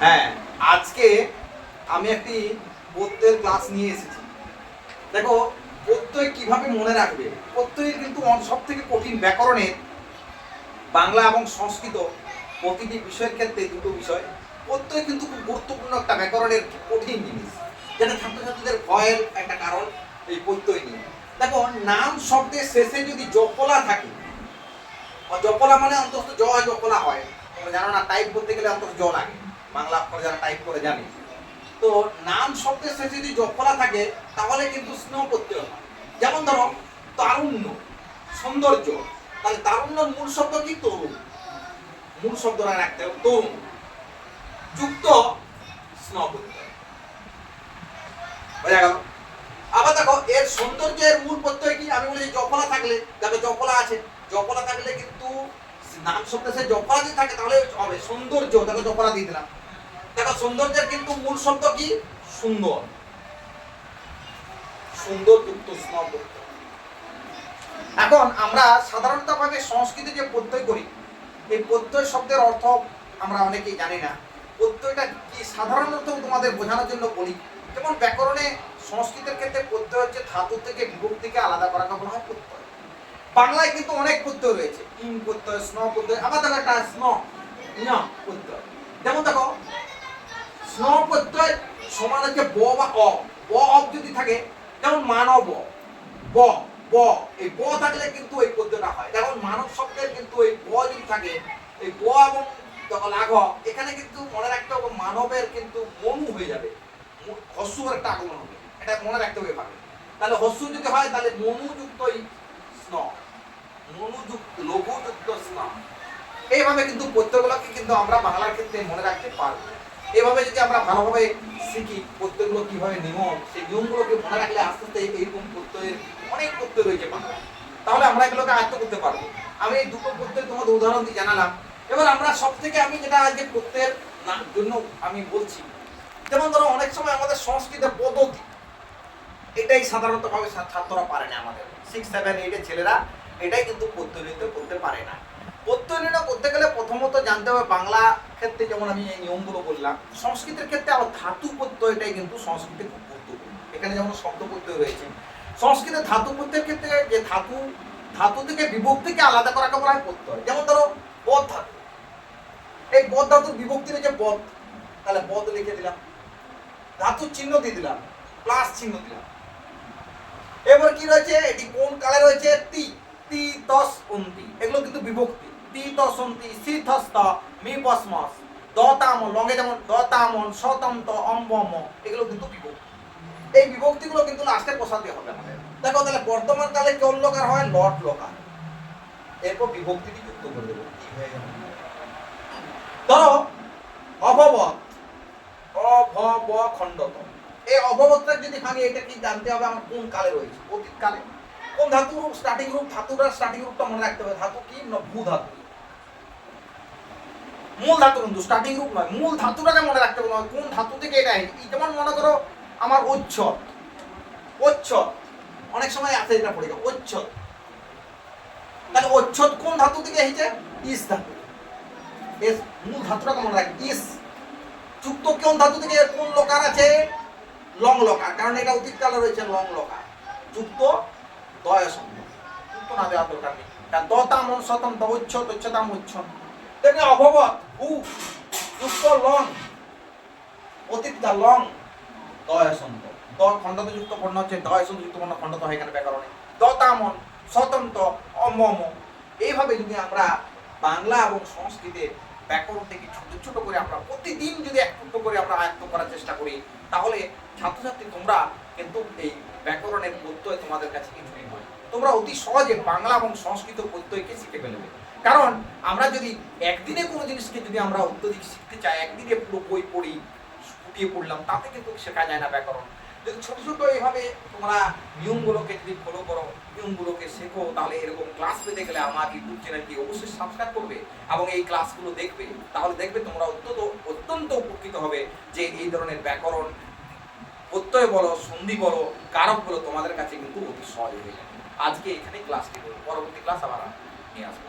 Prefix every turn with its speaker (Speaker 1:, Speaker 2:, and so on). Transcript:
Speaker 1: হ্যাঁ, আজকে আমি একটি পদ্যের ক্লাস নিয়ে এসেছি। দেখো, প্রত্যয় কিভাবে মনে রাখবে। প্রত্যয়ের কিন্তু সব থেকে কঠিন ব্যাকরণের বাংলা এবং সংস্কৃত প্রতিটি বিষয়ের ক্ষেত্রে দুটো বিষয়। প্রত্যয় কিন্তু খুব গুরুত্বপূর্ণ একটা ব্যাকরণের কঠিন জিনিস, যেটা ছাত্রছাত্রীদের ভয়ের একটা কারণ এই প্রত্যয় নিয়ে। দেখো, নাম শব্দের শেষে যদি জপলা থাকে, জপলা মানে অন্তত জ জপলা হয়, তোমরা জানো না, টাইপ করতে গেলে অন্তত জ লাগে, বাংলা অক্ষর যারা টাইপ করে জানে। তো নাম শব্দের শেষে যদি জপলা থাকে তাহলে কিন্তু স্নেহ প্রত্যয় হয়। যেমন ধরো তারুণ্য, সৌন্দর্য, তাহলে তারুণ্যর মূল শব্দ কি? তরুণ। মূল শব্দটা রাখতে হবে তরুণ যুক্ত স্নেহ প্রত্যয়। বোঝা গেল? আবার দেখো, এর সৌন্দর্যের মূল প্রত্যয় কি? আমি বলি জপলা থাকলে, দেখো জপলা আছে, জপলা থাকলে কিন্তু নাম শব্দের শেষে জপলা যদি থাকে তাহলে হবে সৌন্দর্য, দেখো জপলা দিয়ে দিলাম। দেখো, সৌন্দর্যের কিন্তু মূল শব্দ কি? সুন্দর। সুন্দর যুক্ত স্নেহ প্রত্যয়। এখন আমরা সাধারণত ভাবে সংস্কৃতে যে প্রত্যয় করি, এই প্রত্যয় শব্দের অর্থ আমরা অনেকেই জানি না। প্রত্যয়টা কি সাধারণত তোমাদের বোঝানোর জন্য বলি। যেমন ব্যাকরণে সংস্কৃতের ক্ষেত্রে প্রত্যয় হচ্ছে ধাতু থেকে বিভক্তিকে আলাদা করাকে বলা হয় প্রত্যয়। বাংলায় কিন্তু অনেক প্রত্যয় রয়েছে, ইং প্রত্যয়, স্ন প্রত্যয়, আবার দেখো একটা স্ন ইয়ং প্রত্যয়। যেমন দেখো, স্ন প্রত্যয় সমান হচ্ছে ব বা অ। ব অব যদি থাকে, যেমন মানব, ব ব, এই ব থাকলে কিন্তু এই পদ্যটা হয়। যেমন মানব শব্দের কিন্তু এই ব যদি থাকে, এই ব এবং লাঘ, এখানে কিন্তু মনে রাখতে হবে মানবের কিন্তু মনু হয়ে যাবে, হস্যুর একটা আগমন হবে, এটা মনে রাখতে হবে ভাবে। তাহলে হস্যু যদি হয় তাহলে মনুযুক্ত স্ন, মনুযুক্ত লঘুযুক্ত স্ন। এইভাবে কিন্তু প্রত্যয়গুলোকে কিন্তু আমরা বাংলার ক্ষেত্রে মনে রাখতে পারবো। এইভাবে যদি আমরা ভালোভাবে শিখি প্রত্যয়গুলো কিভাবে নিয়ম, সেই নিয়মগুলোকে মনে রাখলে আস্তে আস্তে এইরকম প্রত্যয়ের অনেক প্রত্যয় রয়েছে বাংলায়, তাহলে আমরা এগুলোকে আয়ত্ত করতে পারবো। আমি এই দুটো প্রত্যয় তোমাদের উদাহরণ দিয়ে জানালাম। এবার আমরা সব থেকে আমি যেটা আজকে প্রত্যয়ের জন্য আমি বলছি, যেমন ধরো অনেক সময় আমাদের সংস্কৃতের পদ্ধতি, এটাই সাধারণত ভাবে ছাত্ররা পারে না। আমাদের 6, 7, 8 এর ছেলেরা এটাই কিন্তু প্রত্যয় নির্ণয় করতে পারে না। প্রত্যয় নির্ণয় করতে গেলে প্রথমত জানতে হবে বাংলা ক্ষেত্রে যেমন আমি এই নিয়মগুলো বললাম, সংস্কৃতের ক্ষেত্রে আবার ধাতু প্রত্যয়টাই কিন্তু সংস্কৃতে খুব গুরুত্বপূর্ণ। এখানে যেমন শব্দ প্রত্যয় রয়েছে, সংস্কৃতে ধাতু প্রত্যয়ের ক্ষেত্রে যে ধাতু থেকে বিভক্তিকে আলাদা করাকে বলা হয় প্রত্যয়। যেমন ধরো বদ ধাতু, এই বদ ধাতুর বিভক্তি রয়েছে বদ, তাহলে বদ লিখে দিলাম, ধাতুর চিহ্ন দিয়ে দিলাম, প্লাস চিহ্ন দিলাম। এবার কি রয়েছে, এটি কোন কালে রয়েছে? তি, তি তস অন্তি, এগুলো কিন্তু বিভক্তি। তি তস অন্তি, সি থস ত, মি পস মস, দ তাম লঙ্গে, যেমন দ তামন, সতম ত, অম্বম, এগুলো কিন্তু বিভক্তি। এই বিভক্তিগুলো কিন্তু লাস্টে বসাতে হবে আমাদের। দেখো, তাহলে বর্তমান কালে কোন লকার হয়? লট লকার। এরপর বিভক্তিটি যুক্ত করে দেবো, কি হয়ে গেল? ধরো অভবত, অভব খণ্ডত, এই অভবতটা যদি ভাঙি, এটা কি জানতে হবে আমার কোন কালে রয়েছে? অতীত কালে। কোন ধাতু স্টার্টিং রূপ? ধাতুটা স্টার্টিং রূপটা মনে রাখতে হবে। ধাতু কি? না ভূ ধাতু। মূল ধাতু কিন্তু স্টার্টিং রূপ নয়, মূল ধাতুটাকে মনে রাখতে হবে কোন ধাতু থেকে এটা এসেছে। যেমন মনে করো আমার ওচ্ছদ, ওচ্ছদ অনেক সময় আছে, এটা পড়ে যাও ওচ্ছদ, তাহলে ওচ্ছদ কোন ধাতু থেকে এসেছে? ইস ধাতু। এস মূল ধাতুটাকে মনে রাখবে। ইস যুক্ত কোন ধাতু থেকে? কোন লকার আছে? লং লকার, কারণ এটা অতীত কালে রয়েছে লং লকার যুক্ত দয় শব্দ, যুক্ত না দেওয়ার দরকার নেই। দতামন শতম দচ্ছদ, উচ্চতাম উচ্ছন। তেমনি অভবত, হু যুক্ত লং, অতীত কাল লং দয় শব্দ, দ খণ্ডত যুক্ত বর্ণ হচ্ছে, দয় শব্দ যুক্ত বর্ণ খণ্ডত হয় এখানে ব্যাকরণে। দতামন স্বতন্ত্র অম্বম। এইভাবে যদি আমরা বাংলা এবং সংস্কৃতের ব্যাকরণ থেকে ছোট ছোট করে আমরা প্রতিদিন যদি একটু করে আমরা আয়ত্ত করার চেষ্টা করি, তাহলে ছাত্রছাত্রী তোমরা কিন্তু এই ব্যাকরণের প্রত্যয় তোমাদের কাছে কিছুই নয়, তোমরা অতি সহজে বাংলা এবং সংস্কৃত প্রত্যয়কে শিখে ফেলবে। কারণ আমরা যদি একদিনে কোনো জিনিসকে যদি আমরা অত্যধিক শিখতে চাই, একদিনে পুরো বই পড়ি, ফুটিয়ে পড়লাম, তাতে কিন্তু শেখা যায় না ব্যাকরণ। যদি ছোট ছোট এইভাবে তোমরা নিয়মগুলোকে যদি ফলো করো, নিয়মগুলোকে শেখো, তাহলে এরকম ক্লাস পেতে গেলে আমার ইউটিউব চ্যানেলটি অবশ্যই সাবস্ক্রাইব করবে এবং এই ক্লাসগুলো দেখবে। তাহলে দেখবে তোমরা অত্যন্ত উপকৃত হবে যে এই ধরনের ব্যাকরণ প্রত্যয় বলো, সন্ধি বলো, কারক বলো, তোমাদের কাছে কিন্তু অতি সহজ হয়ে যাবে। আজকে এখানেই ক্লাসটি করবো, পরবর্তী ক্লাস আবার নিয়ে আসবো।